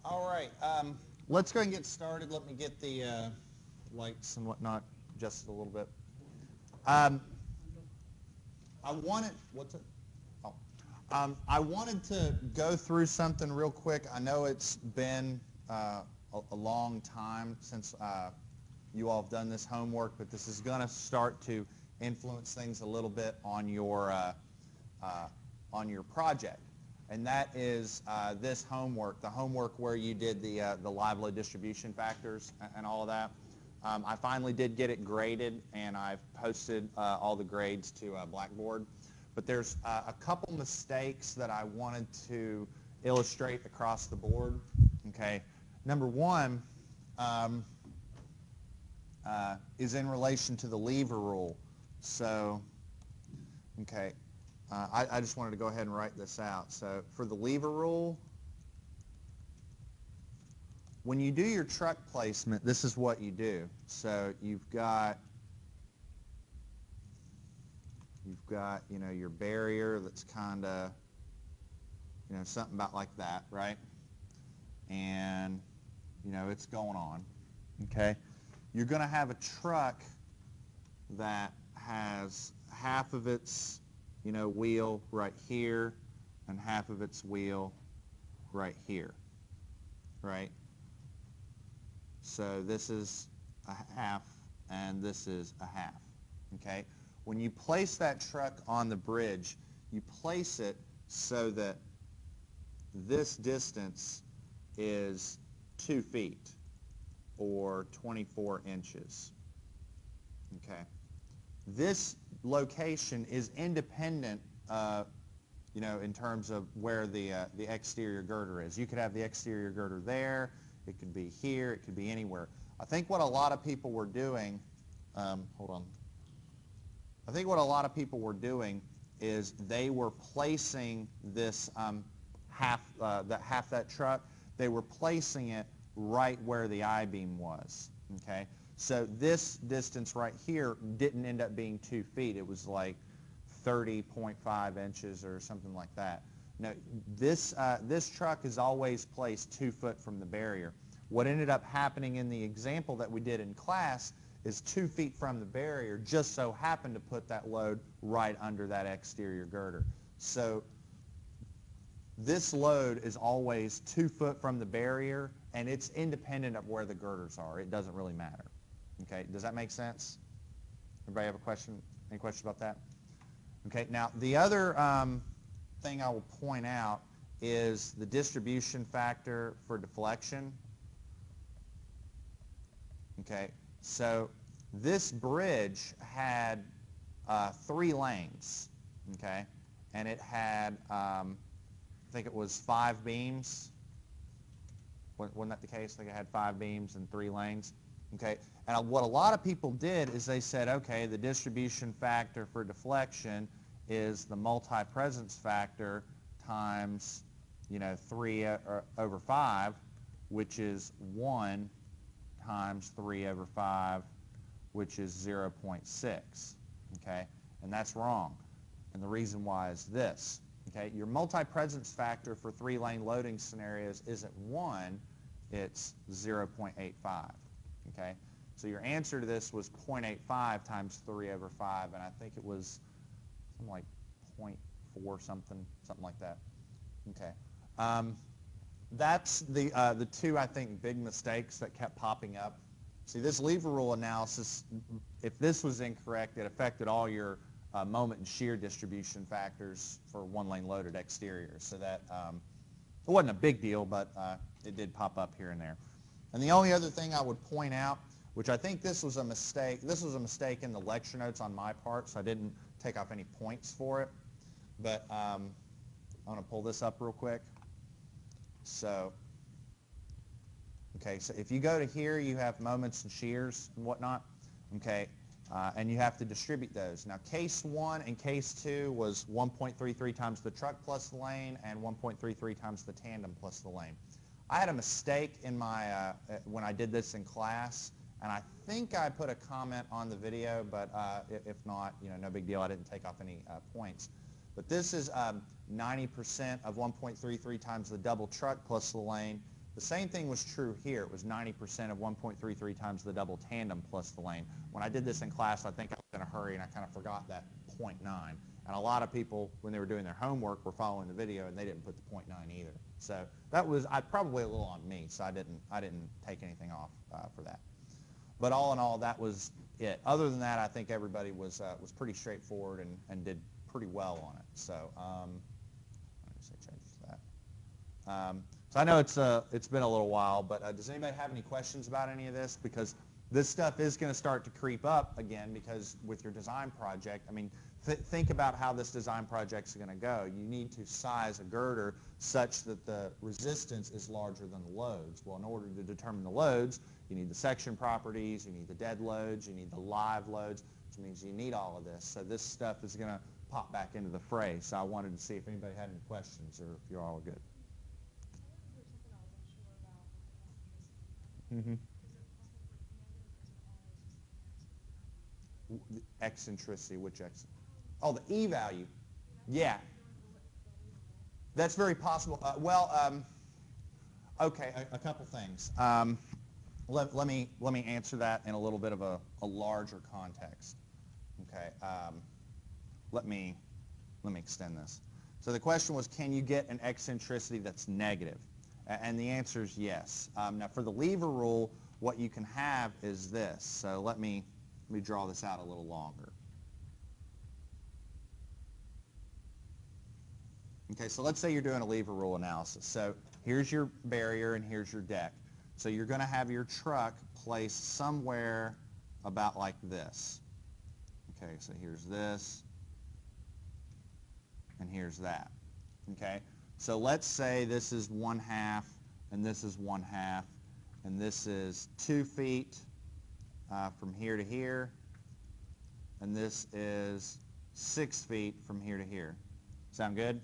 All right, let's go and get started. Let me get the lights and whatnot adjusted a little bit. I wanted, what's it? Oh. I wanted to go through something real quick. I know it's been a long time since you all have done this homework, but this is going to start to influence things a little bit on your project. And that is this homework, the homework where you did the lively distribution factors and all of that. I finally did get it graded, and I've posted all the grades to Blackboard. But there's a couple mistakes that I wanted to illustrate across the board. Okay, number one is in relation to the lever rule. So, okay. I just wanted to go ahead and write this out. So for the lever rule, when you do your truck placement, this is what you do. So you've got your barrier that's kind of something about like that, right? And it's going on. Okay, you're going to have a truck that has half of its wheel right here and half of its wheel right here, right? So this is a half and this is a half, okay? When you place that truck on the bridge, you place it so that this distance is 2 feet or 24 inches, okay? This location is independent, in terms of where the exterior girder is. You could have the exterior girder there. It could be here. It could be anywhere. I think what a lot of people were doing, hold on. I think what a lot of people were doing is they were placing this half that truck. They were placing it right where the I-beam was. Okay. So this distance right here didn't end up being 2 feet. It was like 30.5 inches or something like that. Now, this truck is always placed 2 foot from the barrier. What ended up happening in the example that we did in class is 2 feet from the barrier just so happened to put that load right under that exterior girder. So this load is always 2 foot from the barrier, and it's independent of where the girders are. It doesn't really matter. Okay, does that make sense? Everybody have a question? Any questions about that? Okay, now the other thing I will point out is the distribution factor for deflection. Okay, so this bridge had 3 lanes, okay, and it had, I think it was 5 beams. Wasn't that the case? I think it had 5 beams and 3 lanes. Okay, and what a lot of people did is they said, okay, the distribution factor for deflection is the multi-presence factor times, 3 over 5, which is 1 times 3 over 5, which is 0.6. Okay, and that's wrong. And the reason why is this. Okay, your multi-presence factor for 3-lane loading scenarios isn't 1, it's 0.85. Okay, so your answer to this was 0.85 times 3 over 5, and I think it was something like 0.4 something like that. Okay, that's the 2, I think, big mistakes that kept popping up. See, this lever rule analysis, if this was incorrect, it affected all your moment and shear distribution factors for 1-lane loaded exteriors. So that it wasn't a big deal, but it did pop up here and there. And the only other thing I would point out, which I think this was a mistake in the lecture notes on my part, so I didn't take off any points for it, but I'm going to pull this up real quick. So, okay, so if you go to here, you have moments and shears and whatnot, okay, and you have to distribute those. Now, case 1 and case 2 was 1.33 times the truck plus the lane and 1.33 times the tandem plus the lane. I had a mistake in my when I did this in class, and I think I put a comment on the video, but if not, no big deal. I didn't take off any points. But this is 90% of 1.33 times the double truck plus the lane, The same thing was true here. It was 90% of 1.33 times the double tandem plus the lane. When I did this in class, I think I was in a hurry and I kind of forgot that 0.9. And a lot of people, when they were doing their homework, were following the video and they didn't put the 0.9 either. So that was probably a little on me, so I didn't take anything off for that. But all in all, that was it. Other than that, I think everybody was pretty straightforward and did pretty well on it. So let me say changes to that. So I know it's been a little while, but does anybody have any questions about any of this? Because this stuff is going to start to creep up again, because with your design project, I mean, think about how this design project is going to go. You need to size a girder such that the resistance is larger than the loads. Well, in order to determine the loads, you need the section properties, you need the dead loads, you need the live loads, which means you need all of this. So this stuff is going to pop back into the fray. So I wanted to see if anybody had any questions or if you're all good. Mm-hmm. Eccentricity, which eccentricity? Oh, the E value. Yeah. That's very possible. Okay, a couple things. Let me answer that in a little bit of a larger context. Okay. Let me extend this. So the question was, can you get an eccentricity that's negative? And the answer is yes. Now for the lever rule, what you can have is this. So let me draw this out a little longer. Okay, so let's say you're doing a lever rule analysis. So here's your barrier and here's your deck. So you're going to have your truck placed somewhere about like this. Okay, so here's this and here's that. Okay, so let's say this is 1/2 and this is 1/2 and this is 2 feet from here to here, and this is 6 feet from here to here. Sound good?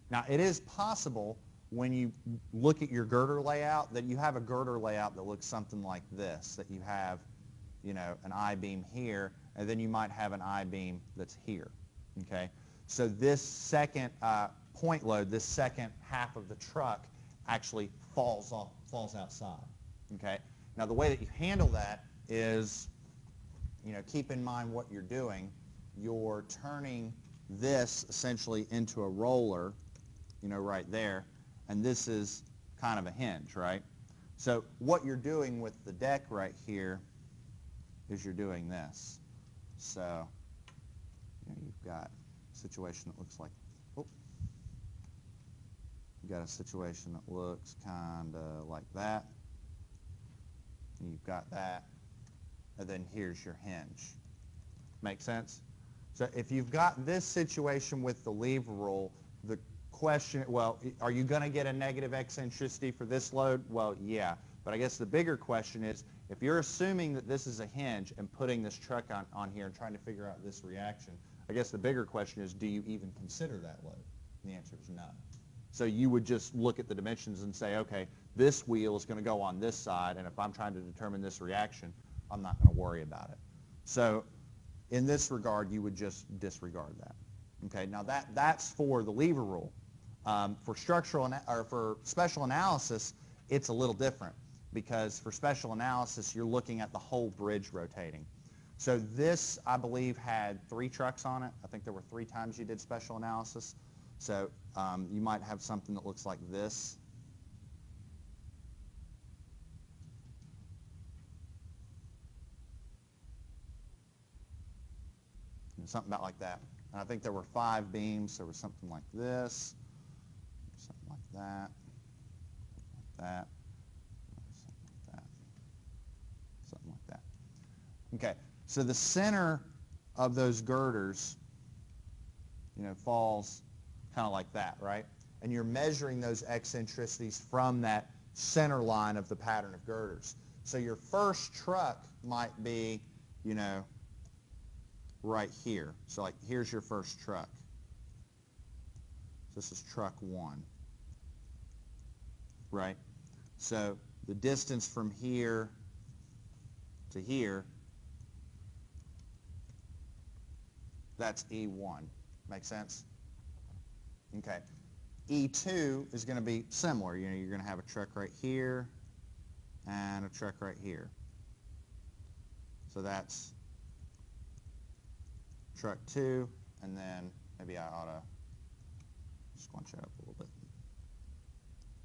Now, it is possible when you look at your girder layout that you have a girder layout that looks something like this, that you have, you know, an I-beam here, and then you might have an I-beam that's here, okay? So this second point load, this second half of the truck actually falls outside, okay? Now, the way that you handle that is, you know, keep in mind what you're doing. You're turning this essentially into a roller, you know, right there, and this is kind of a hinge, right? So what you're doing with the deck right here is you're doing this. So you know, you've got a situation that looks like, you've got a situation that looks kind of like that. And you've got that, and then here's your hinge. Make sense? So if you've got this situation with the lever rule, the question, well, are you going to get a negative eccentricity for this load? Well, yeah. But I guess the bigger question is, if you're assuming that this is a hinge and putting this truck on here and trying to figure out this reaction, I guess the bigger question is, do you even consider that load? And the answer is no. So you would just look at the dimensions and say, okay, this wheel is going to go on this side, and if I'm trying to determine this reaction, I'm not going to worry about it. So in this regard, you would just disregard that. Okay, now that's for the lever rule. For for special analysis, it's a little different, because for special analysis, you're looking at the whole bridge rotating. So this, I believe, had 3 trucks on it. I think there were 3 times you did special analysis. So you might have something that looks like this. Something about like that. And I think there were 5 beams. There was something like this, something like that, like that, something like that, something like that. Okay, so the center of those girders, you know, falls kind of like that, right? And you're measuring those eccentricities from that center line of the pattern of girders. So your first truck might be, you know, right here. So like here's your first truck. This is truck 1, right? So the distance from here to here, that's E1. Make sense? Okay. E2 is going to be similar. You know, you're going to have a truck right here and a truck right here. So that's truck 2, and then maybe I ought to squinch it up a little bit.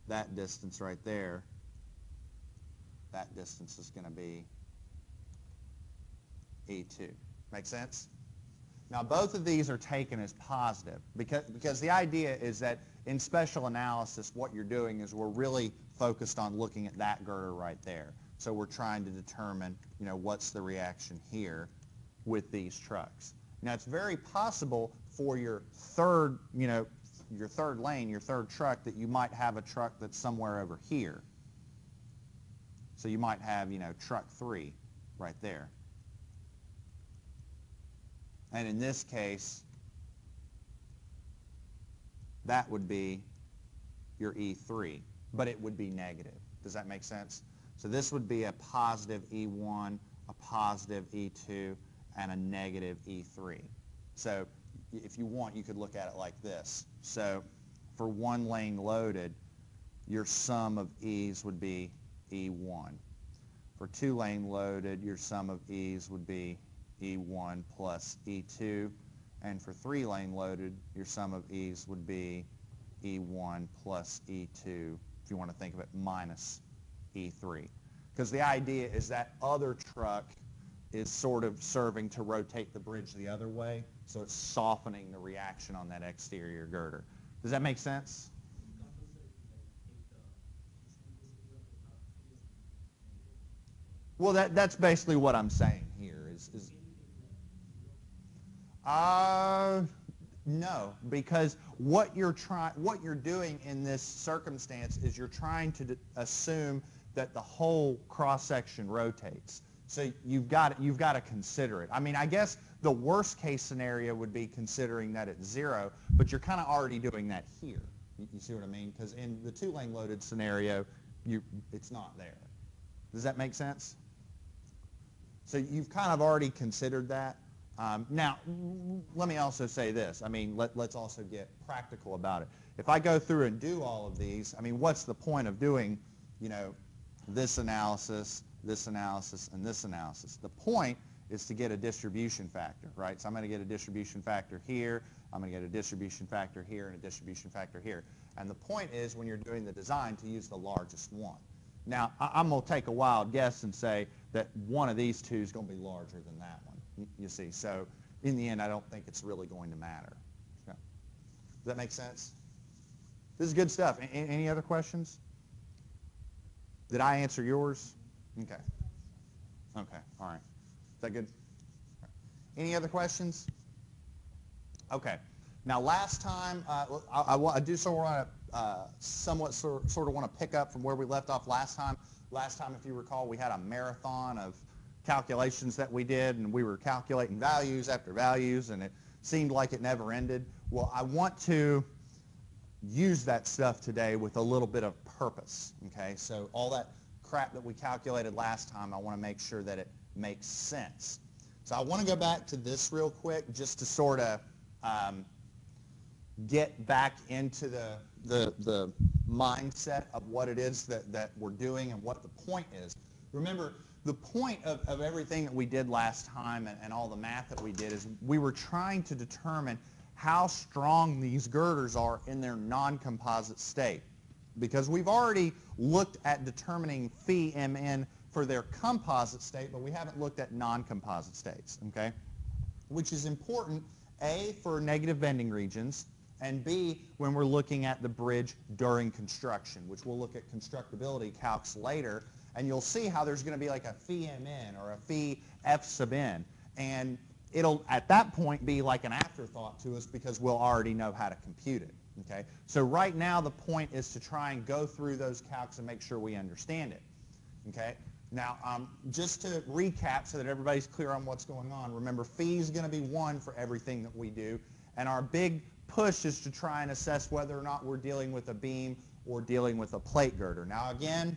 That distance right there, that distance is going to be E2. Make sense? Now both of these are taken as positive because the idea is that in special analysis what you're doing is we're really focused on looking at that girder right there. So we're trying to determine, you know, what's the reaction here with these trucks. Now it's very possible for your third, you know, your third lane, your third truck, that you might have a truck that's somewhere over here. So you might have, you know, truck 3 right there. And in this case, that would be your E3, but it would be negative. Does that make sense? So this would be a positive E1, a positive E2, and a negative E3. So if you want, you could look at it like this. So for one lane loaded, your sum of E's would be E1. For 2 lane loaded, your sum of E's would be E1 plus E2. And for 3 lane loaded, your sum of E's would be E1 plus E2, if you want to think of it, minus E3. Because the idea is that other truck is sort of serving to rotate the bridge the other way, so it's softening the reaction on that exterior girder. Does that make sense? Well, that's basically what I'm saying here. No, because what you're doing in this circumstance is you're trying to assume that the whole cross section rotates. So you've got to consider it. I mean, I guess the worst case scenario would be considering that it's 0, but you're kind of already doing that here. You see what I mean? Because in the 2 lane loaded scenario, it's not there. Does that make sense? So you've kind of already considered that. Now, let me also say this. I mean, let's also get practical about it. If I go through and do all of these, I mean, what's the point of doing, you know, this analysis, and this analysis? The point is to get a distribution factor, right? So I'm going to get a distribution factor here, I'm going to get a distribution factor here, and a distribution factor here. And the point is, when you're doing the design, to use the largest one. Now, I'm going to take a wild guess and say that one of these two is going to be larger than that one, you see. So in the end, I don't think it's really going to matter. Okay. Does that make sense? This is good stuff. Any other questions? Did I answer yours? Okay. Okay, all right. Is that good? Any other questions? Okay. Now, last time, I do sort of want to somewhat sort of want to pick up from where we left off last time. Last time, if you recall, we had a marathon of calculations that we did, and we were calculating values after values, and it seemed like it never ended. Well, I want to use that stuff today with a little bit of purpose, okay? So all that crap that we calculated last time, I want to make sure that it makes sense. So I want to go back to this real quick just to sort of get back into the mindset of what it is that we're doing and what the point is. Remember, the point of everything that we did last time and all the math that we did is we were trying to determine how strong these girders are in their non-composite state. Because we've already looked at determining phi mn for their composite state, but we haven't looked at non-composite states, okay? Which is important, A, for negative bending regions, and B, when we're looking at the bridge during construction, which we'll look at constructability calcs later, and you'll see how there's going to be like a phi mn or a phi f sub n, and it'll at that point be like an afterthought to us because we'll already know how to compute it, okay? So right now the point is to try and go through those calcs and make sure we understand it, okay? Now, just to recap so that everybody's clear on what's going on, remember phi is going to be 1 for everything that we do, and our big push is to try and assess whether or not we're dealing with a beam or dealing with a plate girder. Now again,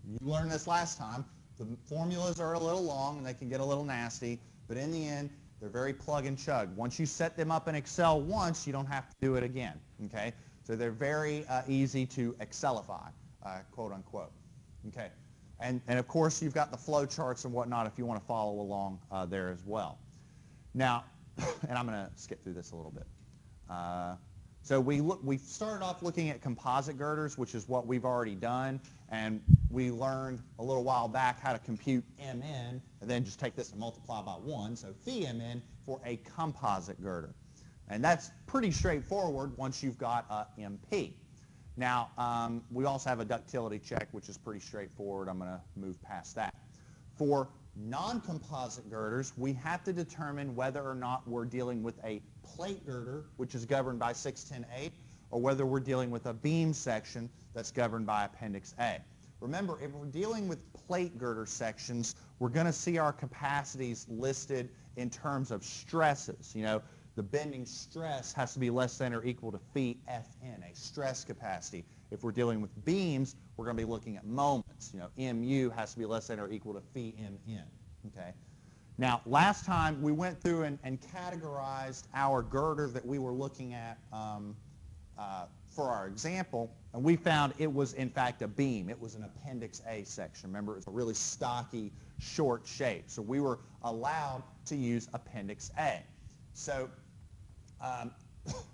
you learned this last time, the formulas are a little long and they can get a little nasty, but in the end, they're very plug and chug. Once you set them up in Excel once, you don't have to do it again, okay? So they're very easy to Excelify, quote unquote. Okay. And of course, you've got the flow charts and whatnot if you want to follow along there as well. Now, and I'm going to skip through this a little bit. So we started off looking at composite girders, which is what we've already done, and we learned a little while back how to compute Mn, and then just take this and multiply by 1, so phi Mn for a composite girder. And that's pretty straightforward once you've got a MP. Now, we also have a ductility check, which is pretty straightforward. I'm going to move past that. For non-composite girders, we have to determine whether or not we're dealing with a plate girder, which is governed by 610.8, or whether we're dealing with a beam section that's governed by Appendix A. Remember, if we're dealing with plate girder sections, we're going to see our capacities listed in terms of stresses. You know, the bending stress has to be less than or equal to phi Fn, a stress capacity. If we're dealing with beams, we're going to be looking at moments. You know, Mu has to be less than or equal to phi Mn. Okay. Now, last time we went through and categorized our girder that we were looking at for our example, and we found it was in fact a beam. It was an Appendix A section. Remember, it's a really stocky, short shape. So we were allowed to use Appendix A. So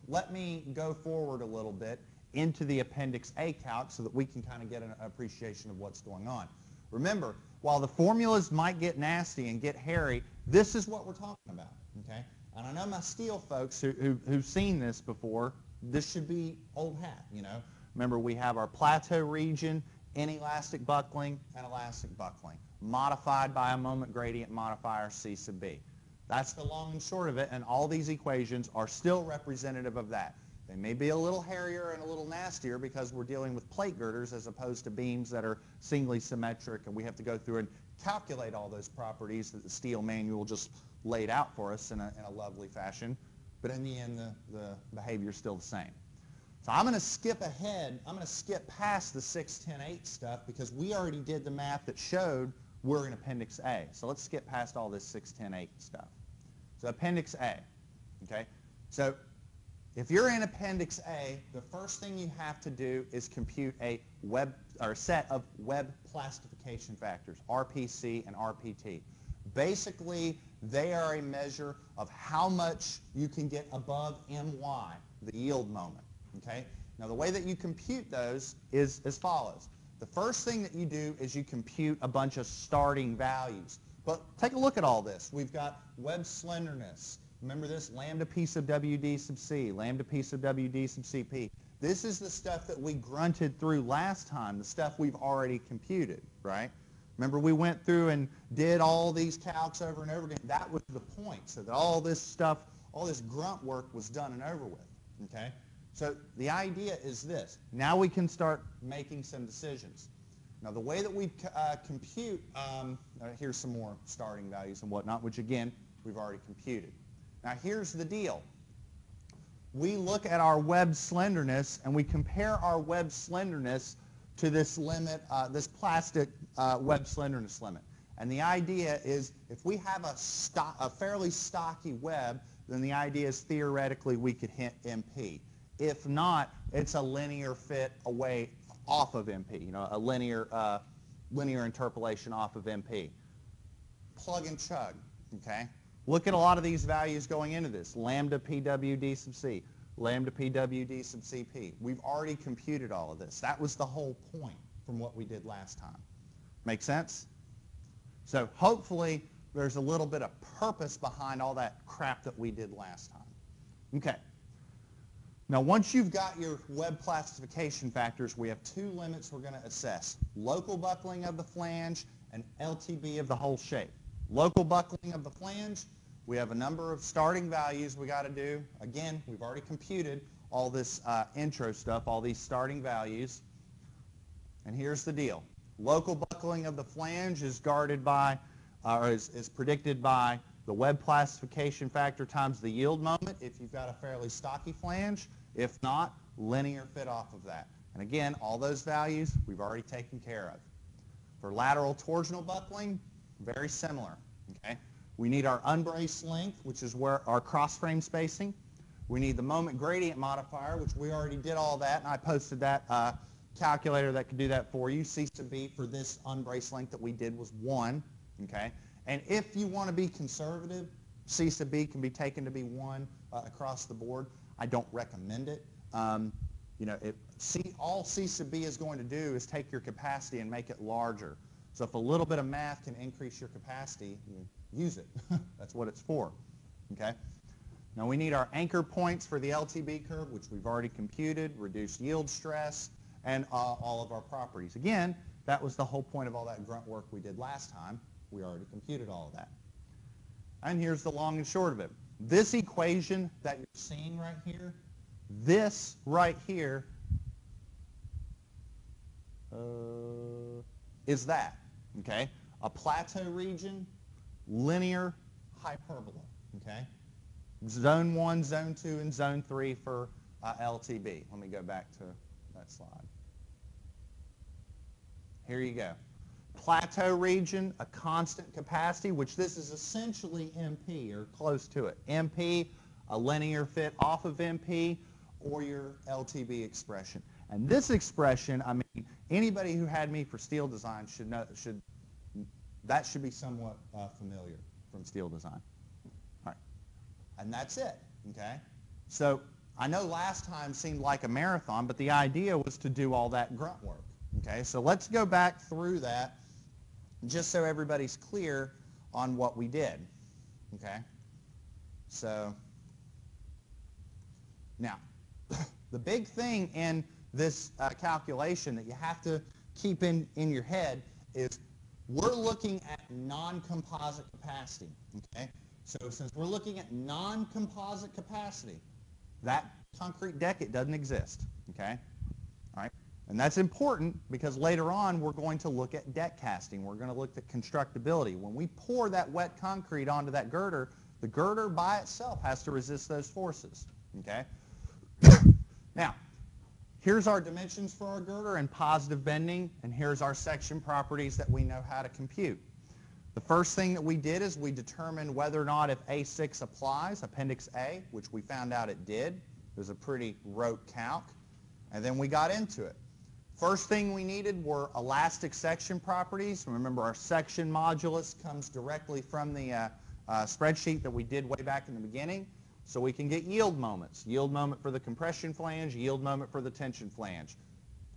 let me go forward a little bit into the Appendix A calc so that we can kind of get an appreciation of what's going on. Remember, while the formulas might get nasty and get hairy, this is what we're talking about, okay? And I know my steel folks who've seen this before, this should be old hat, you know? Remember, we have our plateau region, inelastic buckling, and elastic buckling, modified by a moment gradient modifier C sub B. That's the long and short of it, and all these equations are still representative of that. They may be a little hairier and a little nastier because we're dealing with plate girders as opposed to beams that are singly symmetric, and we have to go through and calculate all those properties that the steel manual just laid out for us in a lovely fashion. But in the end, the behavior is still the same. So I'm going to skip ahead. I'm going to skip past the 610.8 stuff because we already did the math that showed we're in Appendix A. So let's skip past all this 610.8 stuff. So Appendix A, okay? So if you're in Appendix A, the first thing you have to do is compute a set of web plastification factors, RPC and RPT. Basically, they are a measure of how much you can get above My, the yield moment, okay? Now, the way that you compute those is as follows. The first thing that you do is you compute a bunch of starting values. But take a look at all this. We've got web slenderness. Remember this? Lambda P sub WD sub C, lambda P sub WD sub CP. This is the stuff that we grunted through last time, the stuff we've already computed, right? Remember, we went through and did all these calcs over and over again. That was the point, so that all this stuff, all this grunt work was done and over with, okay? So the idea is this. Now we can start making some decisions. Now, the way that we compute, here's some more starting values and whatnot, which, again, we've already computed. Now, here's the deal. We look at our web slenderness, and we compare our web slenderness to this limit, this plastic web slenderness limit. And the idea is if we have a fairly stocky web, then the idea is theoretically we could hit MP. If not, it's a linear fit away off of MP, you know, a linear interpolation off of MP. Plug and chug, okay? Look at a lot of these values going into this. Lambda PWD sub C, lambda PWD sub CP. We've already computed all of this. That was the whole point from what we did last time. Make sense? So hopefully there's a little bit of purpose behind all that crap that we did last time. Okay. Now, once you've got your web plastification factors, we have two limits we're going to assess. Local buckling of the flange and LTB of the whole shape. Local buckling of the flange, we have a number of starting values we got to do. Again, we've already computed all this intro stuff, all these starting values. And here's the deal. Local buckling of the flange is guarded by, or is predicted by the web plastification factor times the yield moment if you've got a fairly stocky flange. If not, linear fit off of that. And again, all those values we've already taken care of. For lateral torsional buckling, very similar. Okay? We need our unbraced length, which is where our cross frame spacing. We need the moment gradient modifier, which we already did all that, and I posted that calculator that could do that for you. C sub B for this unbraced length that we did was 1, okay? And if you want to be conservative, C sub B can be taken to be 1 across the board. I don't recommend it. You know, all C sub B is going to do is take your capacity and make it larger. So if a little bit of math can increase your capacity, you use it. That's what it's for, okay? Now we need our anchor points for the LTB curve, which we've already computed, reduced yield stress, and all of our properties. Again, that was the whole point of all that grunt work we did last time. We already computed all of that. And here's the long and short of it. This equation that you're seeing right here, this right here is that, okay? A plateau region, linear hyperbola, okay? Zone 1, Zone 2, and Zone 3 for LTB. Let me go back to that slide. Here you go. Plateau region, a constant capacity, which this is essentially MP or close to it. MP, a linear fit off of MP, or your LTB expression. And this expression, I mean, anybody who had me for steel design should know, that should be somewhat familiar from steel design. All right. And that's it, okay? So I know last time seemed like a marathon, but the idea was to do all that grunt work, okay? So let's go back through that just so everybody's clear on what we did, okay? So now, the big thing in this calculation that you have to keep in your head is we're looking at non-composite capacity, okay? So since we're looking at non-composite capacity, that concrete deck, it doesn't exist, okay? All right? And that's important because later on we're going to look at deck casting. We're going to look at constructability. When we pour that wet concrete onto that girder, the girder by itself has to resist those forces, okay? Now, here's our dimensions for our girder and positive bending, and here's our section properties that we know how to compute. The first thing that we did is we determined whether or not if A6 applies, Appendix A, which we found out it did. It was a pretty rote calc, and then we got into it. First thing we needed were elastic section properties. Remember, our section modulus comes directly from the spreadsheet that we did way back in the beginning. So we can get yield moments. Yield moment for the compression flange, yield moment for the tension flange.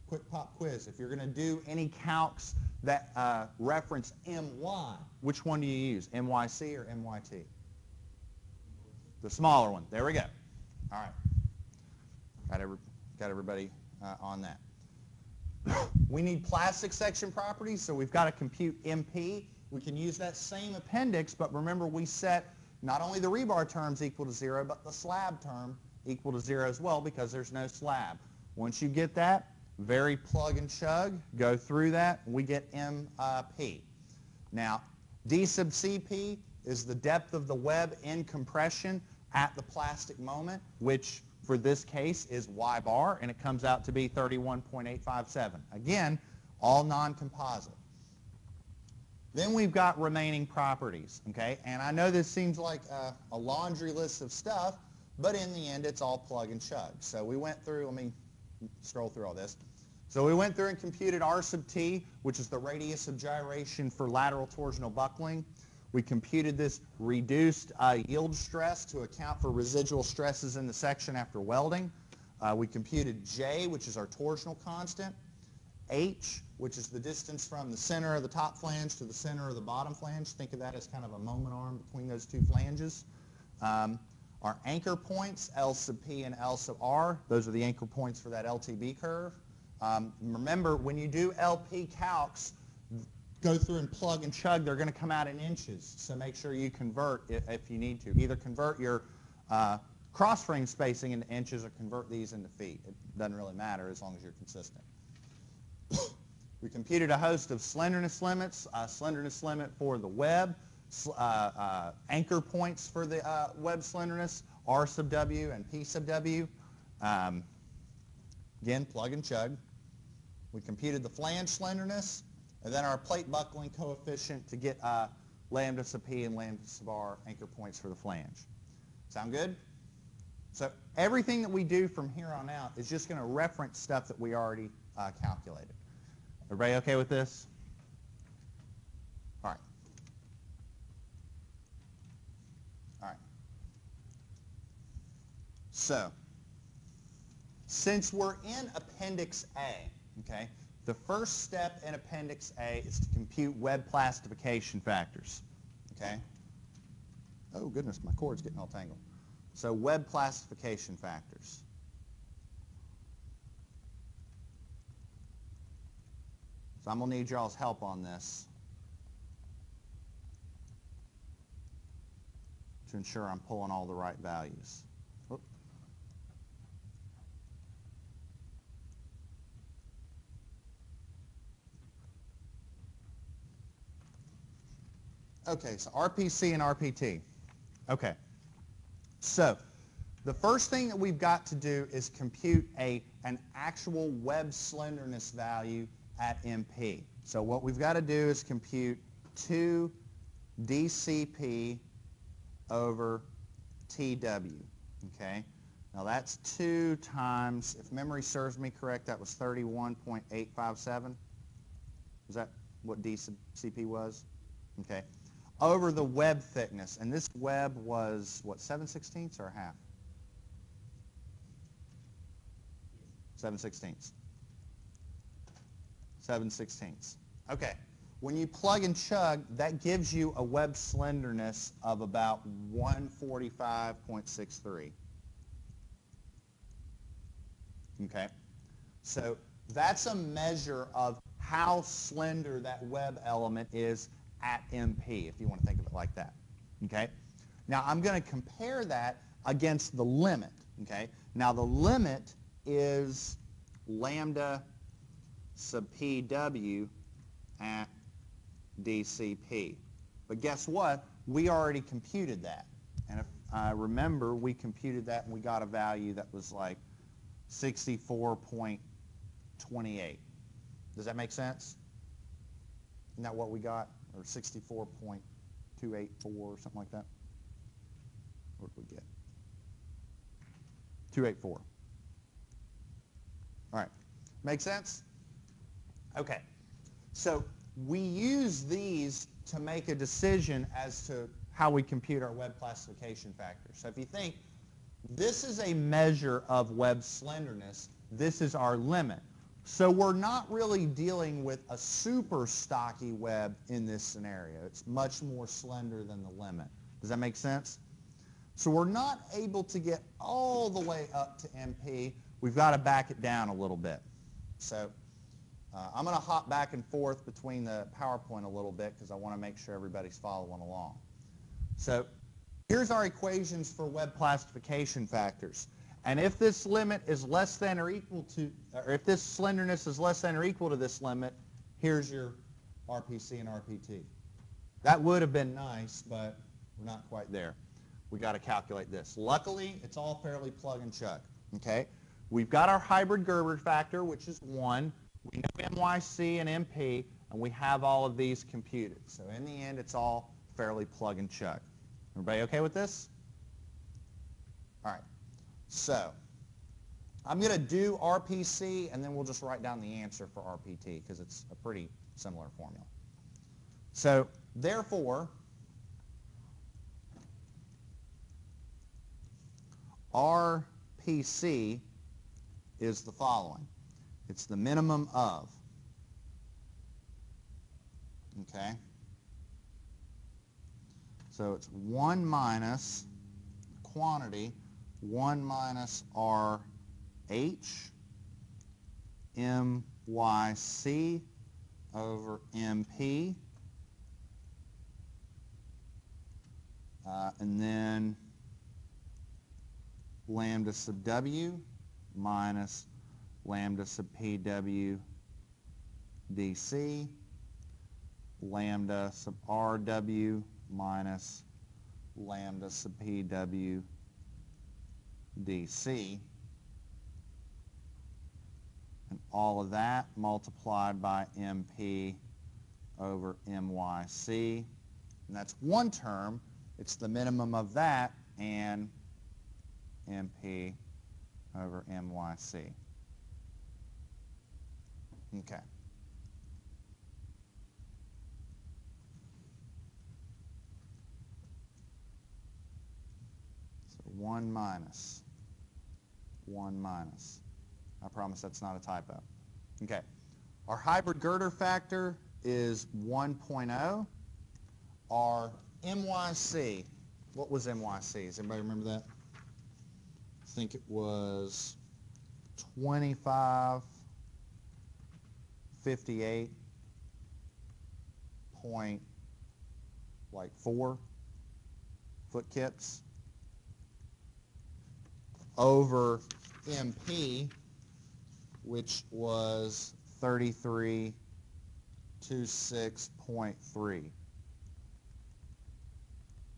Quick pop quiz. If you're going to do any calcs that reference MY, which one do you use, MYC or MYT? The smaller one. There we go. All right. Got everybody on that. We need plastic section properties, so we've got to compute MP. We can use that same appendix, but remember we set not only the rebar terms equal to 0, but the slab term equal to 0 as well because there's no slab. Once you get that, very plug and chug, go through that, we get MP. Now, D sub CP is the depth of the web in compression at the plastic moment, which for this case is Y bar, and it comes out to be 31.857. Again, all non-composite. Then we've got remaining properties, okay? And I know this seems like a laundry list of stuff, but in the end, it's all plug and chug. So we went through, let me scroll through all this. So we went through and computed R sub T, which is the radius of gyration for lateral torsional buckling. We computed this reduced yield stress to account for residual stresses in the section after welding. We computed J, which is our torsional constant. H, which is the distance from the center of the top flange to the center of the bottom flange. Think of that as kind of a moment arm between those two flanges. Our anchor points, L sub P and L sub R, those are the anchor points for that LTB curve. Remember, when you do LP calcs, go through and plug and chug, they're going to come out in inches. So make sure you convert if you need to. Either convert your cross frame spacing into inches or convert these into feet. It doesn't really matter as long as you're consistent. We computed a host of slenderness limits, slenderness limit for the web, anchor points for the web slenderness, R sub W and P sub W. Again, plug and chug. We computed the flange slenderness, and then our plate buckling coefficient to get lambda sub P and lambda sub R anchor points for the flange. Sound good? So everything that we do from here on out is just going to reference stuff that we already calculated. Everybody okay with this? All right. All right. So since we're in Appendix A, okay, the first step in Appendix A is to compute web plastification factors, okay? Oh, goodness, my cord's getting all tangled. So web plastification factors. So I'm going to need y'all's help on this to ensure I'm pulling all the right values. Oop. Okay, so RPC and RPT. Okay, so the first thing that we've got to do is compute an actual web slenderness value at MP. So what we've got to do is compute 2 DCP over TW, okay? Now that's 2 times, if memory serves me correct, that was 31.857. Is that what DCP was? Okay. Over the web thickness, and this web was, what, 7/16 or a half? 7/16. 7/16. Okay. When you plug and chug, that gives you a web slenderness of about 145.63. Okay. So that's a measure of how slender that web element is at MP, if you want to think of it like that. Okay? Now I'm going to compare that against the limit. Okay? Now the limit is lambda sub PW at DCP. But guess what? We already computed that. And if I remember, we computed that and we got a value that was like 64.28. Does that make sense? Isn't that what we got? Or 64.284 or something like that? What did we get? 284. All right. Make sense? Okay. So we use these to make a decision as to how we compute our web classification factors. So if you think, this is a measure of web slenderness, this is our limit. So we're not really dealing with a super stocky web in this scenario. It's much more slender than the limit. Does that make sense? So we're not able to get all the way up to MP. We've got to back it down a little bit. So I'm going to hop back and forth between the PowerPoint a little bit because I want to make sure everybody's following along. So here's our equations for web classification factors. And if this limit is less than or equal to, or if this slenderness is less than or equal to this limit, here's your RPC and RPT. That would have been nice, but we're not quite there. We got to calculate this. Luckily, it's all fairly plug and chug. Okay? We've got our hybrid Gerber factor, which is 1. We know MYC and MP, and we have all of these computed. So in the end, it's all fairly plug and chug. Everybody okay with this? All right. So I'm going to do RPC, and then we'll just write down the answer for RPT because it's a pretty similar formula. So therefore, RPC is the following. It's the minimum of, okay? So it's 1 minus quantity, 1 minus RH MYC over MP, and then lambda sub W minus lambda sub PW DC, lambda sub RW minus lambda sub PW DC, and all of that multiplied by MP over MYC, and that's one term. It's the minimum of that and MP over MYC. Okay. So 1 minus. 1 minus. I promise that's not a typo. Okay. Our hybrid girder factor is 1.0. Our MYC, what was MYC? Does anybody remember that? I think it was 2558.4 foot kips over MP, which was 3326.3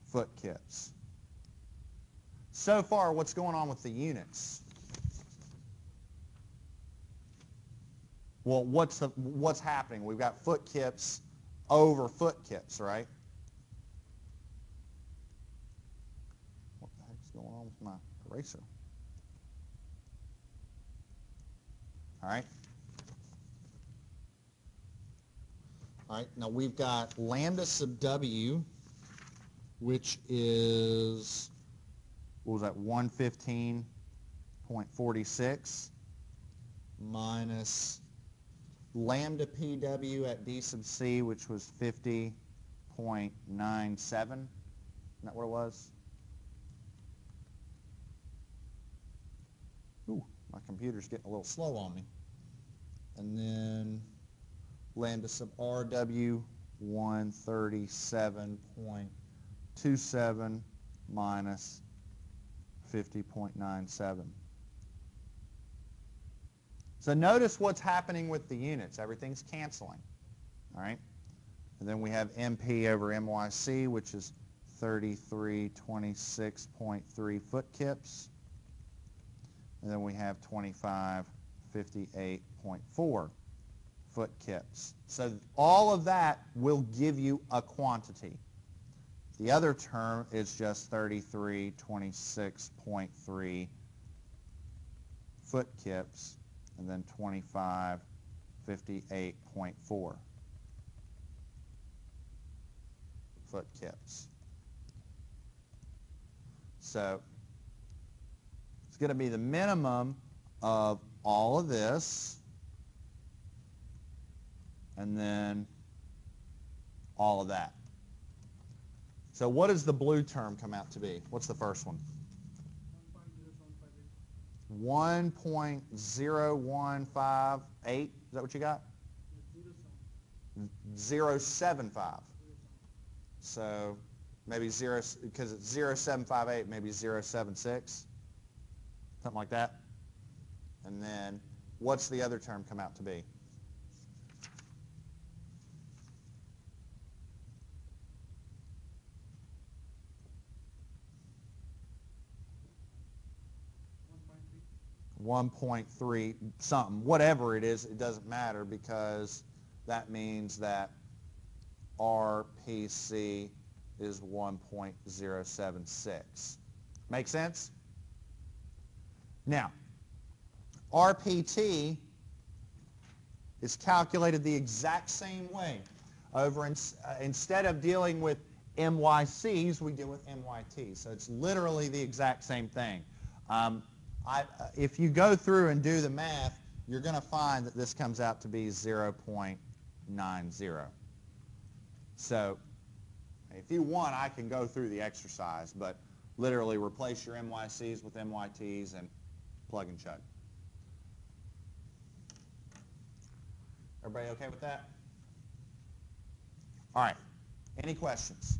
foot kips. So far, what's going on with the units? Well, what's happening? We've got foot kips over foot kips, right? What the heck's going on with my eraser? All right. All right, now we've got lambda sub W, which is, what was that, 115.46 minus lambda PW at D sub C, which was 50.97. Isn't that what it was? Ooh, my computer's getting a little slow on me. And then lambda sub RW, 137.27 minus 50.97. So notice what's happening with the units. Everything's canceling. All right? And then we have MP over MYC, which is 3326.3 foot kips. And then we have 2558.4 foot kips. So all of that will give you a quantity. The other term is just 3326.3 foot kips, and then 2558.4 foot kips. So it's going to be the minimum of all of this, and then all of that. So what does the blue term come out to be? What's the first one? 1.0158. Is that what you got? 0.75. So maybe 0, because it's 0.758, maybe 0.76. Something like that. And then what's the other term come out to be? .3 something, whatever it is, it doesn't matter, because that means that RPC is 1.076. Make sense? Now, RPT is calculated the exact same way. Instead of dealing with MYCs, we deal with MYT. So it's literally the exact same thing. If you go through and do the math, you're going to find that this comes out to be 0.90. So if you want, I can go through the exercise, but literally replace your MYCs with MYTs and plug and chug. Everybody okay with that? All right. Any questions?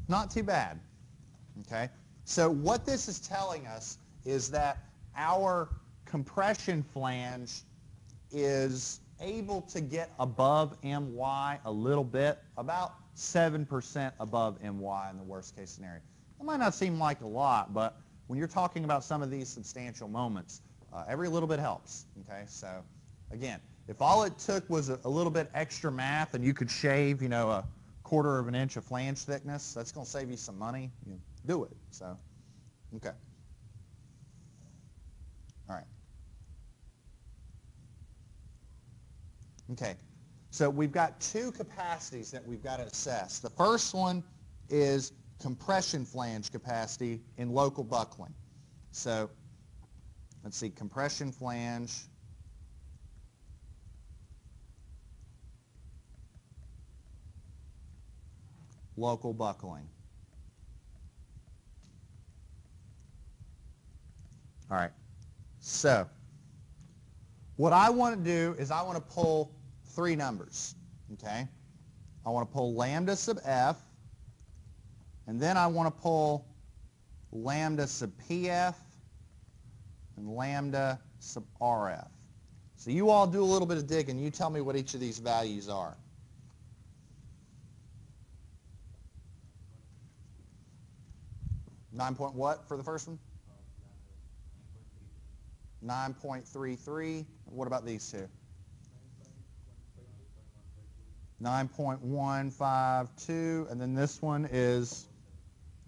Not too bad. Okay. So what this is telling us is that our compression flange is able to get above MY a little bit, about 7% above MY in the worst case scenario. That might not seem like a lot, but when you're talking about some of these substantial moments, every little bit helps. Okay, so again, if all it took was a little bit extra math and you could shave, a 1/4 of an inch of flange thickness, that's going to save you some money. do it. So, okay. All right. Okay. So we've got two capacities that we've got to assess. The first one is compression flange capacity in local buckling. So let's see, compression flange local buckling. All right. So what I want to do is I want to pull three numbers. Okay. I want to pull lambda sub f, and then I want to pull lambda sub pf and lambda sub rf. So you all do a little bit of digging. You tell me what each of these values are. 9 point what for the first one? 9.33. What about these two? 9.152. And then this one is,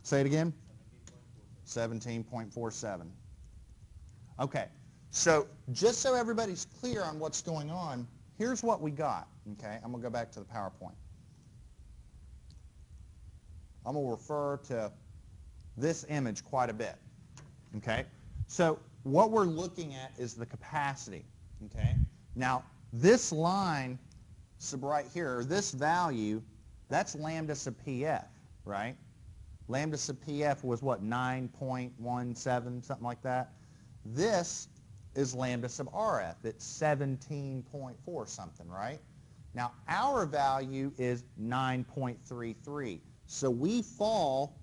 say it again? 17.47. Okay. So just so everybody's clear on what's going on, here's what we got. Okay. I'm going to go back to the PowerPoint. I'm going to refer to this image quite a bit. Okay. So what we're looking at is the capacity. Okay. Now this line sub right here, this value, that's lambda sub pf, right? Lambda sub pf was what, 9.17, something like that. This is lambda sub rf. It's 17.4 something, right? Now our value is 9.33. So we fall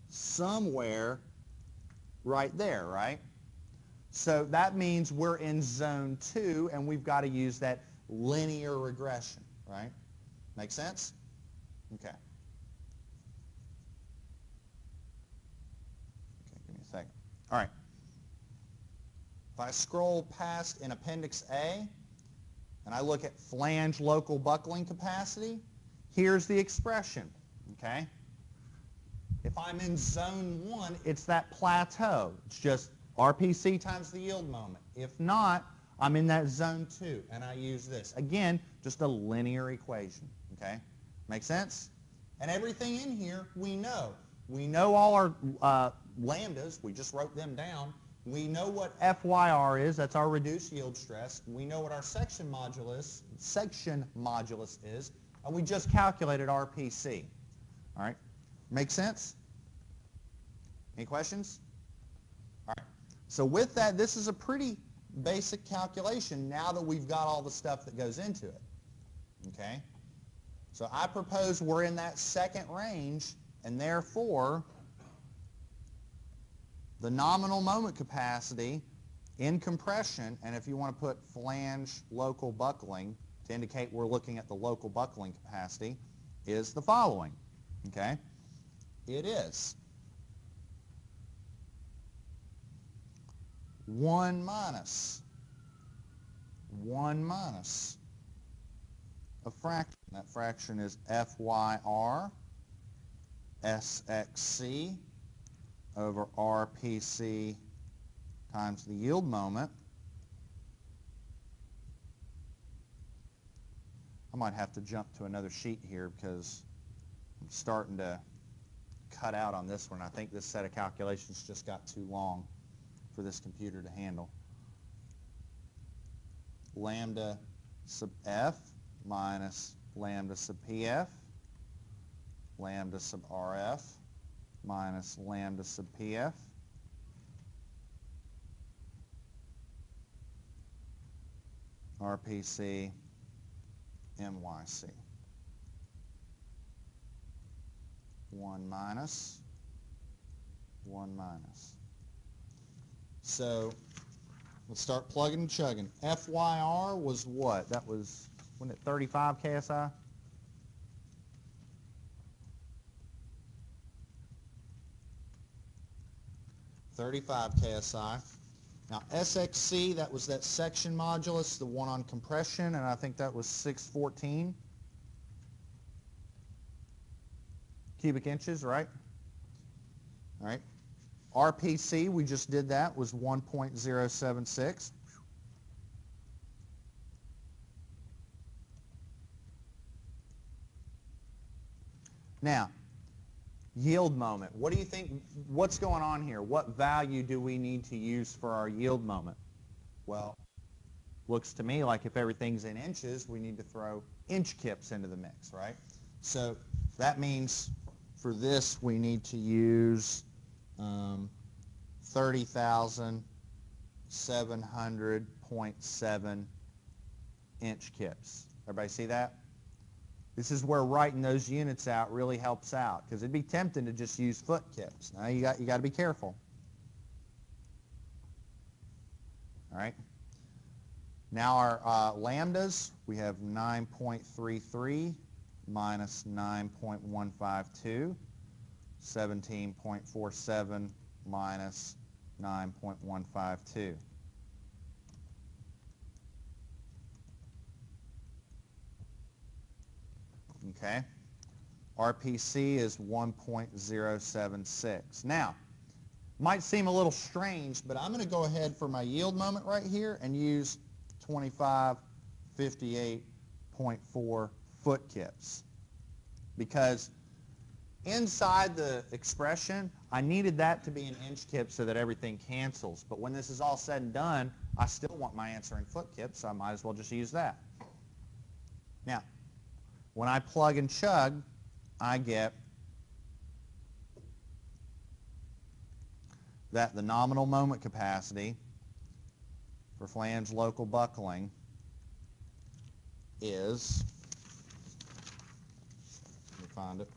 somewhere right there, right? So that means we're in zone 2 and we've got to use that linear regression, right? Make sense? Okay. Okay, give me a second. All right. If I scroll past in Appendix A and I look at flange local buckling capacity, here's the expression, okay? If I'm in zone 1, it's that plateau. It's just RPC times the yield moment. If not, I'm in that zone 2, and I use this. Again, just a linear equation, okay? Make sense? And everything in here, we know. We know all our lambdas. We just wrote them down. We know what FYR is. That's our reduced yield stress. We know what our section modulus is, and we just calculated RPC. All right? Make sense? Any questions? All right. So with that, this is a pretty basic calculation now that we've got all the stuff that goes into it. Okay? So I propose we're in that second range, and therefore the nominal moment capacity in compression, and if you want to put flange local buckling to indicate we're looking at the local buckling capacity, is the following. Okay? It is 1 minus a fraction. That fraction is FYR SXC over RPC times the yield moment. I might have to jump to another sheet here because I'm starting to cut out on this one. I think this set of calculations just got too long for this computer to handle. Lambda sub f minus lambda sub pf, lambda sub rf minus lambda sub pf, RPC MYC. 1 minus. So let's start plugging and chugging. FYR was what? That was, wasn't it 35 KSI? KSI. Now SXC, that was that section modulus, the one on compression, and I think that was 614 cubic inches, right? All right. RPC, we just did that, was 1.076. Now, yield moment. What do you think, what's going on here? What value do we need to use for our yield moment? Well, looks to me like if everything's in inches, we need to throw inch kips into the mix, right? So that means for this we need to use 30,700.7 inch kips. Everybody see that? This is where writing those units out really helps out, because it'd be tempting to just use foot kips. Now you got to be careful. All right. Now our lambdas, we have 9.33 minus 9.152, 17.47 minus 9.152. Okay. RPC is 1.076. Now, might seem a little strange, but I'm going to go ahead for my yield moment right here and use 2558.4 foot kips, because inside the expression I needed that to be an inch kip so that everything cancels, but when this is all said and done I still want my answer in foot kips, so I might as well just use that. Now when I plug and chug, I get that the nominal moment capacity for flange local buckling is, let me find it,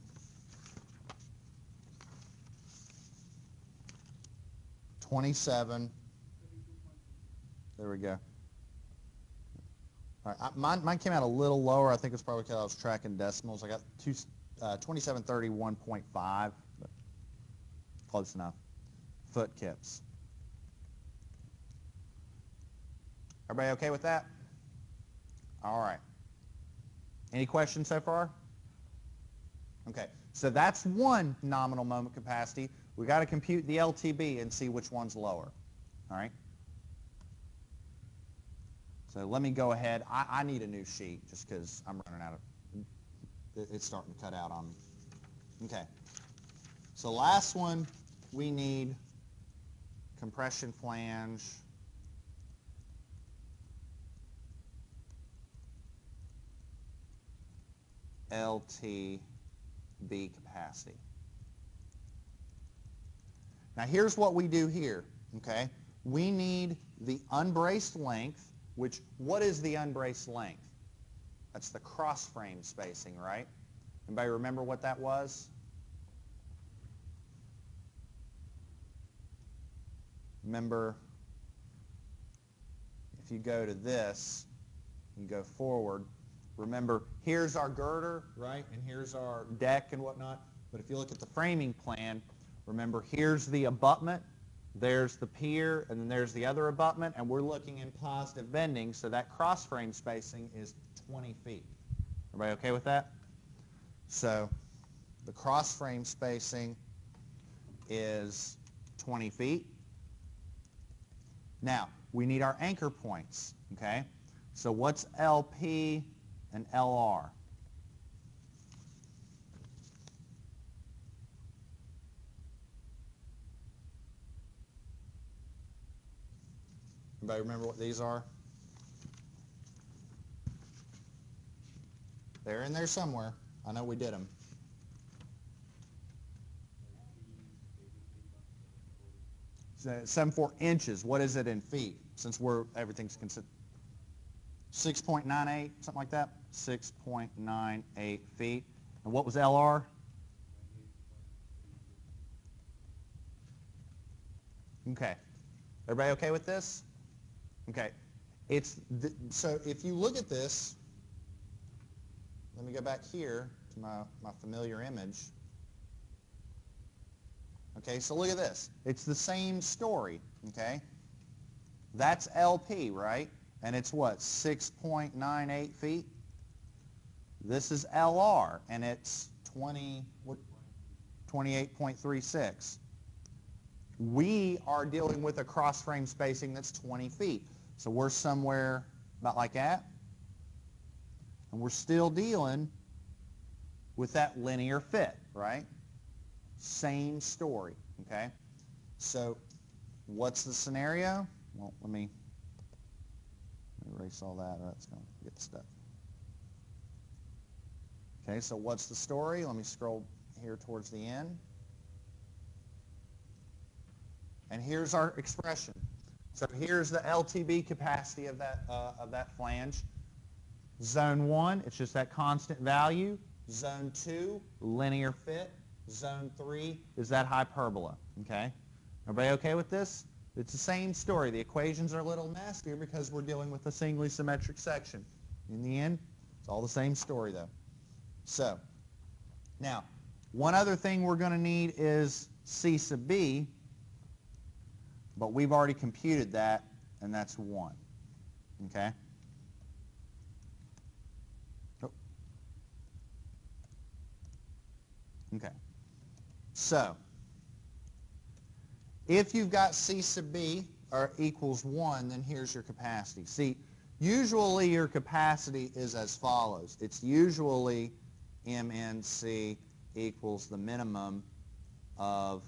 27. There we go. All right, mine came out a little lower. I think it's probably because I was tracking decimals. I got 2731.5, but close enough. Foot kips. Everybody okay with that? All right. Any questions so far? Okay, so that's one nominal moment capacity. We've got to compute the LTB and see which one's lower. All right? So let me go ahead. I need a new sheet just because I'm running out of, it's starting to cut out on me. Okay. So last one, we need compression flange LTB capacity. Now here's what we do here, okay? We need the unbraced length, which, what is the unbraced length? That's the cross frame spacing, right? Anybody remember what that was? Remember, if you go to this, you go forward, remember, here's our girder, right? And here's our deck and whatnot. But if you look at the framing plan, remember, here's the abutment, there's the pier, and then there's the other abutment, and we're looking in positive bending, so that cross frame spacing is 20 feet. Everybody okay with that? So the cross frame spacing is 20 feet. Now, we need our anchor points, okay? So what's LP and LR? Anybody remember what these are? They're in there somewhere. I know we did them. So 74 inches. What is it in feet? Since everything's considered 6.98, something like that. 6.98 feet. And what was LR? Okay. Everybody okay with this? Okay. So if you look at this, let me go back here to my familiar image. Okay, so look at this. It's the same story, okay? That's LP, right? And it's what, 6.98 feet? This is LR, and it's 28.36. we are dealing with a cross-frame spacing that's 20 feet. So we're somewhere about like that. And we're still dealing with that linear fit, right? Same story, okay? So what's the scenario? Well, let me erase all that, or that's going to get stuck. Okay, so what's the story? Let me scroll here towards the end. And here's our expression. So here's the LTB capacity of that flange. Zone 1, it's just that constant value. Zone 2, linear fit. Zone 3 is that hyperbola, okay? Everybody okay with this? It's the same story. The equations are a little nastier because we're dealing with a singly symmetric section. In the end, it's all the same story though. So, now, one other thing we're going to need is C sub B, but we've already computed that, and that's 1, okay? Oh. Okay. So, if you've got C sub B or equals 1, then here's your capacity. See, usually your capacity is as follows. It's usually MNC equals the minimum of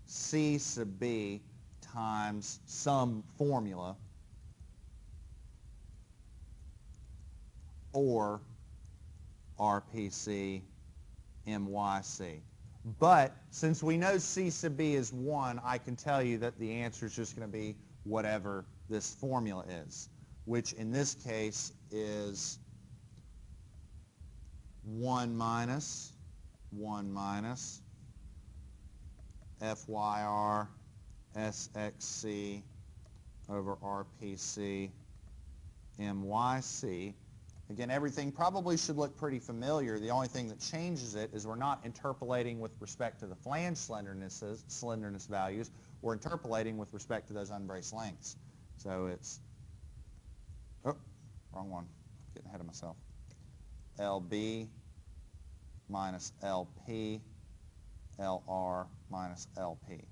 C sub B times some formula or RPC MYC. But since we know C sub B is 1, I can tell you that the answer is just going to be whatever this formula is, which in this case is 1 minus FYR SXC over RPC MYC. Again, everything probably should look pretty familiar. The only thing that changes it is we're not interpolating with respect to the flange slenderness values. We're interpolating with respect to those unbraced lengths. So it's, oh, wrong one, getting ahead of myself. LB minus LP, LR minus LP.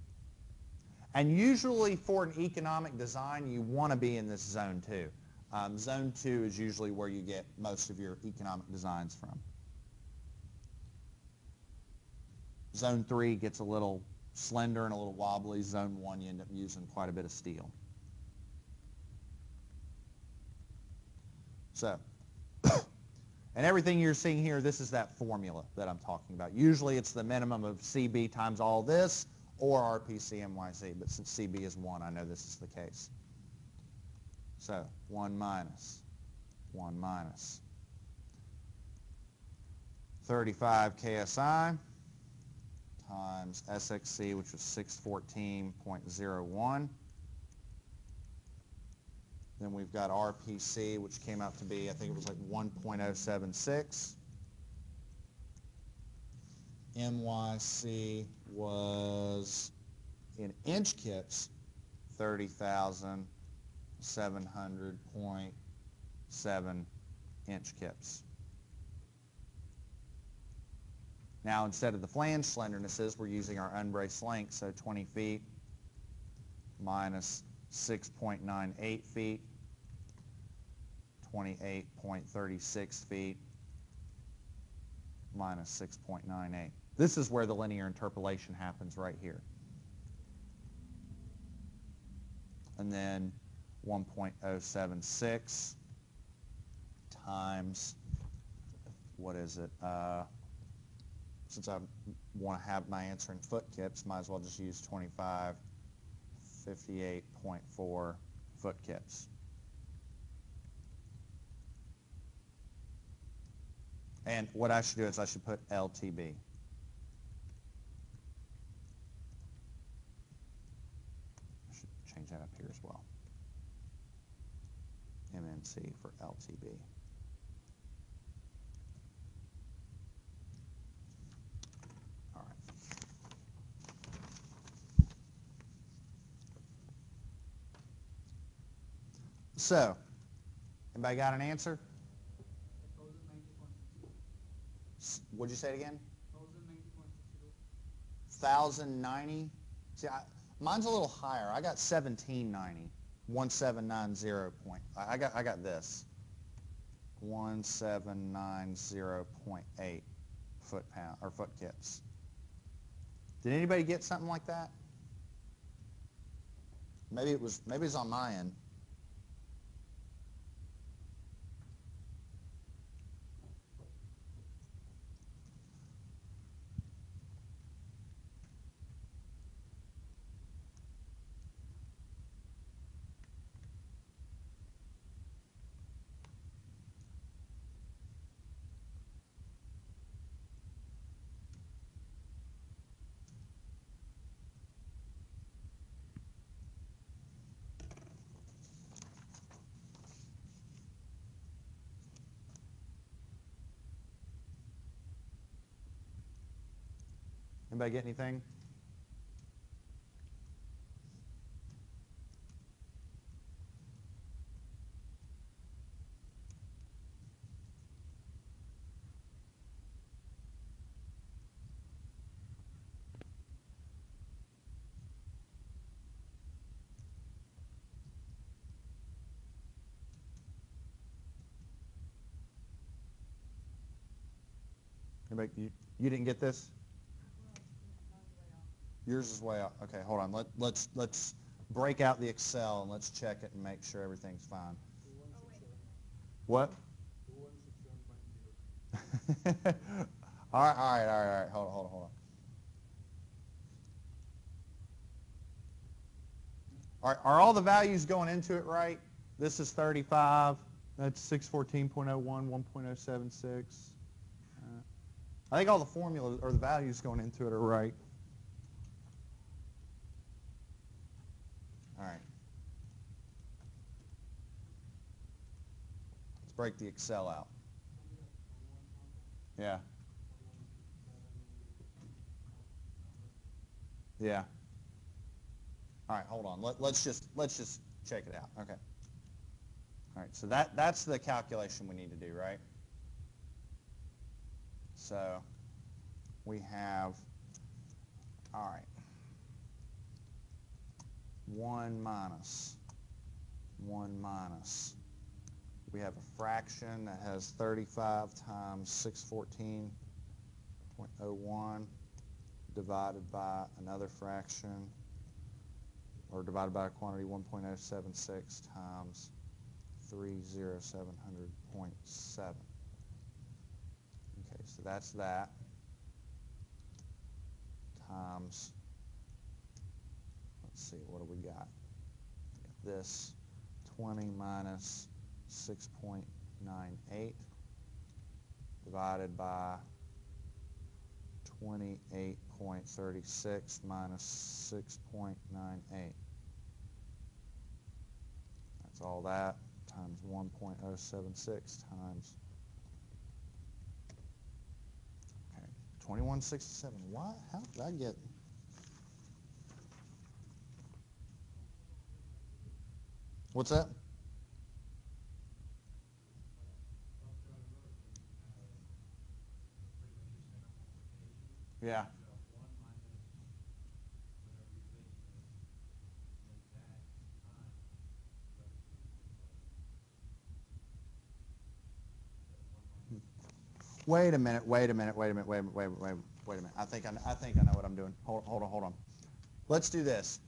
And usually for an economic design, you want to be in this zone 2. Zone 2 is usually where you get most of your economic designs from. Zone 3 gets a little slender and a little wobbly. Zone 1, you end up using quite a bit of steel. So, and everything you're seeing here, this is that formula that I'm talking about. Usually it's the minimum of CB times all this, or RPC MYC, but since CB is 1, I know this is the case. So 1 minus 35 KSI times SXC, which was 614.01. Then we've got RPC, which came out to be, I think it was like 1.076. MYC was, in inch kips, 30,700.7 inch kips. Now, instead of the flange slendernesses, we're using our unbraced length, so 20 feet minus 6.98 feet, 28.36 feet minus 6.98. This is where the linear interpolation happens right here. And then 1.076 times, what is it? Since I want to have my answer in foot kips, might as well just use 25, 58.4 foot kips. And what I should do is I should put LTB. I should change that up here as well. MNC for LTB. All right. So, anybody got an answer? What'd you say it again? 1090.60. See, mine's a little higher. I got 1790, 1790 point. I got this, 1790.8 foot-pound or foot kips. Did anybody get something like that? Maybe it's on my end. Anybody get anything? Anybody, you didn't get this? Yours is way up. Okay, hold on. Let's break out the Excel and let's check it and make sure everything's fine. What? all right. Hold on. Are all the values going into it right? This is 35. That's 614.01, 1.076. I think all the formulas or the values going into it are right. All right. Let's break the Excel out. Yeah. Yeah. All right, hold on. Let's just check it out. Okay. All right, so that's the calculation we need to do, right? So we have, all right, 1 minus. We have a fraction that has 35 times 614.01 divided by another fraction, or divided by a quantity 1.076 times 30700.7. Okay, so that's that times, let's see, what do we got? This 20 minus 6.98 divided by 28.36 minus 6.98. That's all that times 1.076 times, okay, 2167. Why? How did I get? What's that? Yeah. Wait a minute. I think I know what I'm doing. Hold on. Let's do this.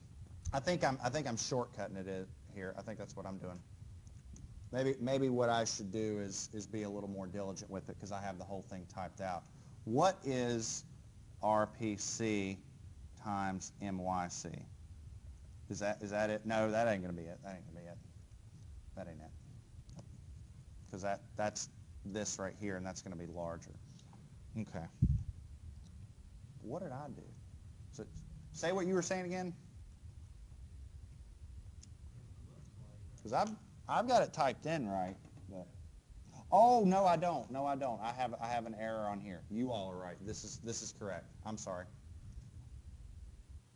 I think I'm shortcutting it here. I think that's what I'm doing. Maybe what I should do is be a little more diligent with it because I have the whole thing typed out. What is RPC times MYC? Is that it? No, that ain't gonna be it. That ain't it. Because that's this right here, and that's going to be larger. Okay. What did I do? So, say what you were saying again. Because I've got it typed in right. But, oh no, I don't. I have an error on here. You all are right. This is correct. I'm sorry.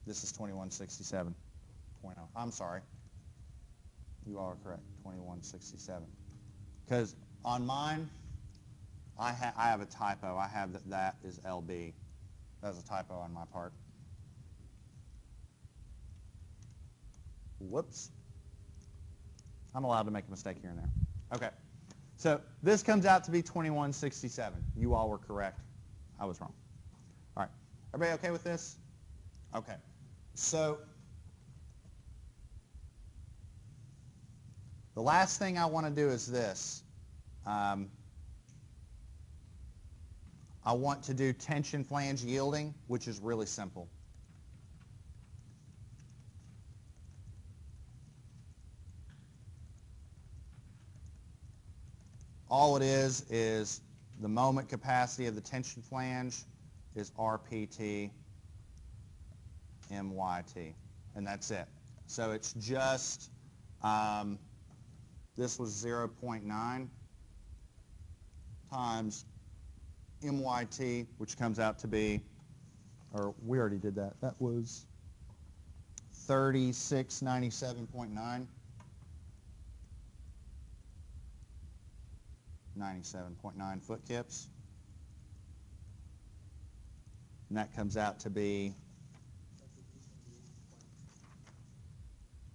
This is 2167.0. I'm sorry. You all are correct. 2167. Because on mine, I have a typo. I have that is LB. That was a typo on my part. Whoops. I'm allowed to make a mistake here and there. Okay. So this comes out to be 2167. You all were correct. I was wrong. All right. Everybody okay with this? Okay. So the last thing I want to do is this. I want to do tension flange yielding, which is really simple. All it is the moment capacity of the tension flange is RPT MYT, and that's it. So it's just, this was 0.9 times MYT, which comes out to be, or we already did that, that was 3697.9. 97.9 foot kips. And that comes out to be,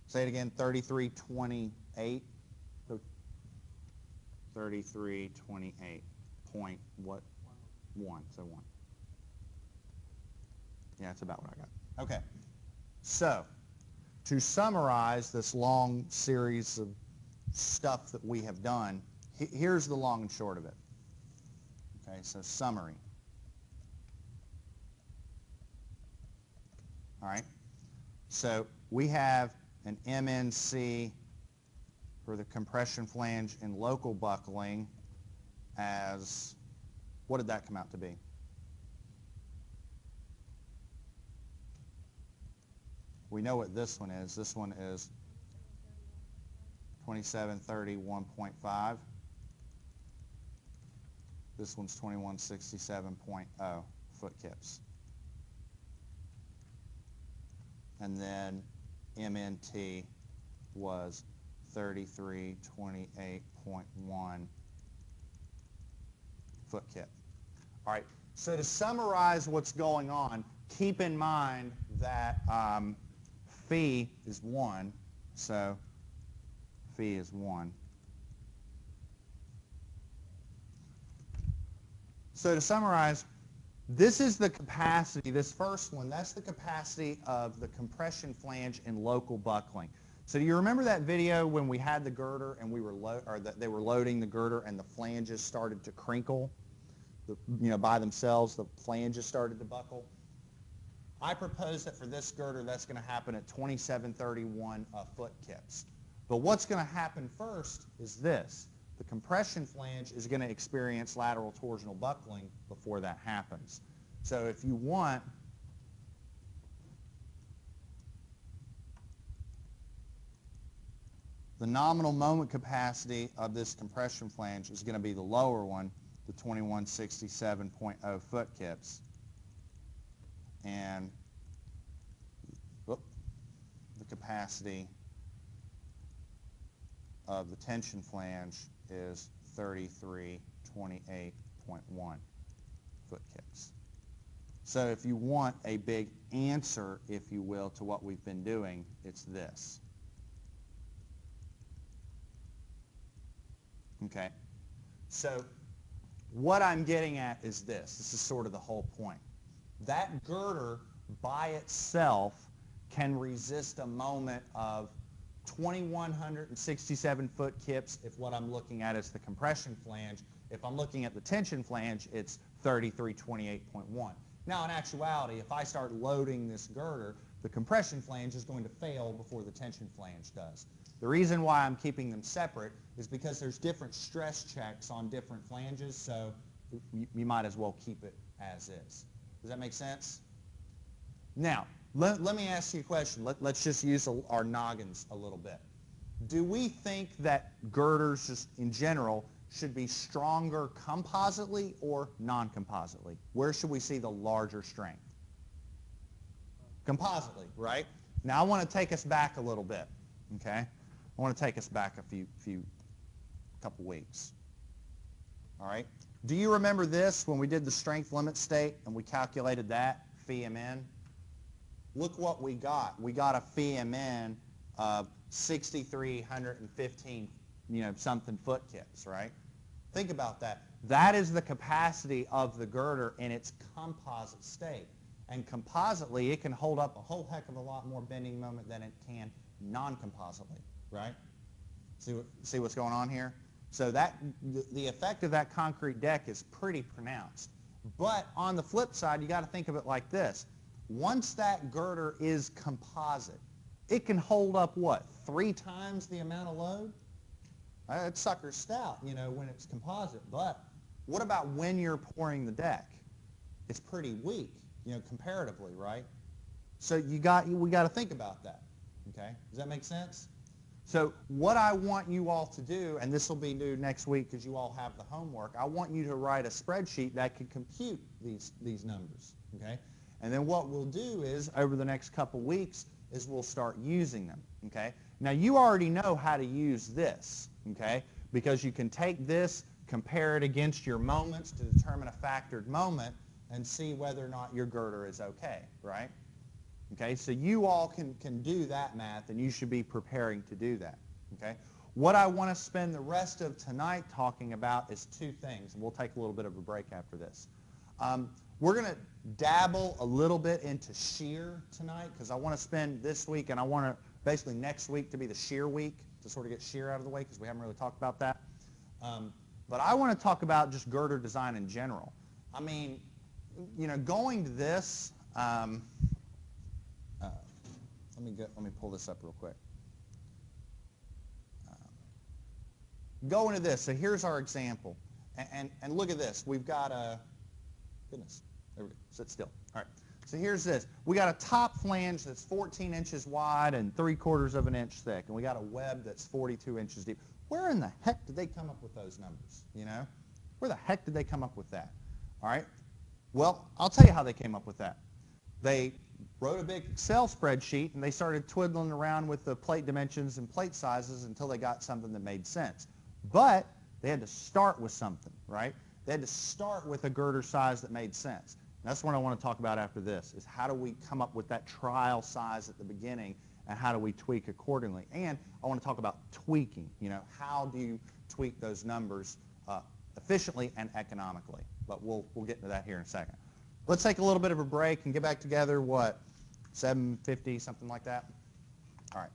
say it again, 3328. 3328 point what? 1. So 1. Yeah, that's about what I got. Okay. So, to summarize this long series of stuff that we have done, here's the long and short of it. Okay, so summary. All right. So we have an MNC for the compression flange in local buckling as, what did that come out to be? We know what this one is. This one is 2731.5. This one's 2167.0 foot kips. And then MNT was 3328.1 foot kip. All right, so to summarize what's going on, keep in mind that phi is 1, so phi is 1. So to summarize, this is the capacity, this first one, that's the capacity of the compression flange in local buckling. So do you remember that video when we had the girder and we were they were loading the girder and the flanges started to crinkle, by themselves, the flanges started to buckle? I propose that for this girder, that's going to happen at 2731 foot kips. But what's going to happen first is this. The compression flange is going to experience lateral torsional buckling before that happens. So if you want, the nominal moment capacity of this compression flange is going to be the lower one, the 2167.0 foot kips. And the capacity of the tension flange is 3328.1 foot kips. So if you want a big answer, if you will, to what we've been doing, it's this. Okay? So what I'm getting at is this. This is sort of the whole point. That girder by itself can resist a moment of 2167 foot kips if what I'm looking at is the compression flange. If I'm looking at the tension flange, it's 3328.1. Now, in actuality, if I start loading this girder, the compression flange is going to fail before the tension flange does. The reason why I'm keeping them separate is because there's different stress checks on different flanges, so you might as well keep it as is. Does that make sense? Now, let me ask you a question. Let's just use our noggins a little bit. Do we think that girders, just in general, should be stronger compositely or non-compositely? Where should we see the larger strength? Compositely, right? Now, I want to take us back a little bit, okay? I want to take us back a couple weeks. All right? Do you remember this when we did the strength limit state and we calculated that, phi mn? Look what we got. We got a phi mn of 6,315, something foot kits, right? Think about that. That is the capacity of the girder in its composite state. And compositely, it can hold up a whole heck of a lot more bending moment than it can non-compositely, right? See what's going on here? So the effect of that concrete deck is pretty pronounced. But on the flip side, you got to think of it like this. Once that girder is composite, it can hold up what, 3 times the amount of load? That sucker's stout, when it's composite. But what about when you're pouring the deck? It's pretty weak, comparatively, right? So we got to think about that. Okay, does that make sense? So what I want you all to do, and this will be new next week because you all have the homework, I want you to write a spreadsheet that can compute these numbers, okay? And then what we'll do is, over the next couple weeks, is we'll start using them, okay? Now you already know how to use this, okay? Because you can take this, compare it against your moments to determine a factored moment, and see whether or not your girder is okay, right? Okay, so you all can do that math, and you should be preparing to do that. Okay, what I want to spend the rest of tonight talking about is 2 things, and we'll take a little bit of a break after this. We're going to dabble a little bit into shear tonight because I want to spend this week, and I want to basically next week to be the shear week to sort of get shear out of the way because we haven't really talked about that. But I want to talk about just girder design in general. I mean, going to this. Let me pull this up real quick. Go into this. So here's our example. And look at this. We've got a, goodness, there we go. Sit still. All right. So here's this. We got a top flange that's 14 inches wide and 3/4 of an inch thick. And we got a web that's 42 inches deep. Where in the heck did they come up with those numbers? Where the heck did they come up with that? All right. Well, I'll tell you how they came up with that. They wrote a big Excel spreadsheet, and they started twiddling around with the plate dimensions and plate sizes until they got something that made sense. But they had to start with something, right? They had to start with a girder size that made sense. And that's what I want to talk about after this, is how do we come up with that trial size at the beginning, and how do we tweak accordingly? And I want to talk about tweaking. How do you tweak those numbers efficiently and economically? But we'll get into that here in a second. Let's take a little bit of a break and get back together, what, 7:50, something like that? All right.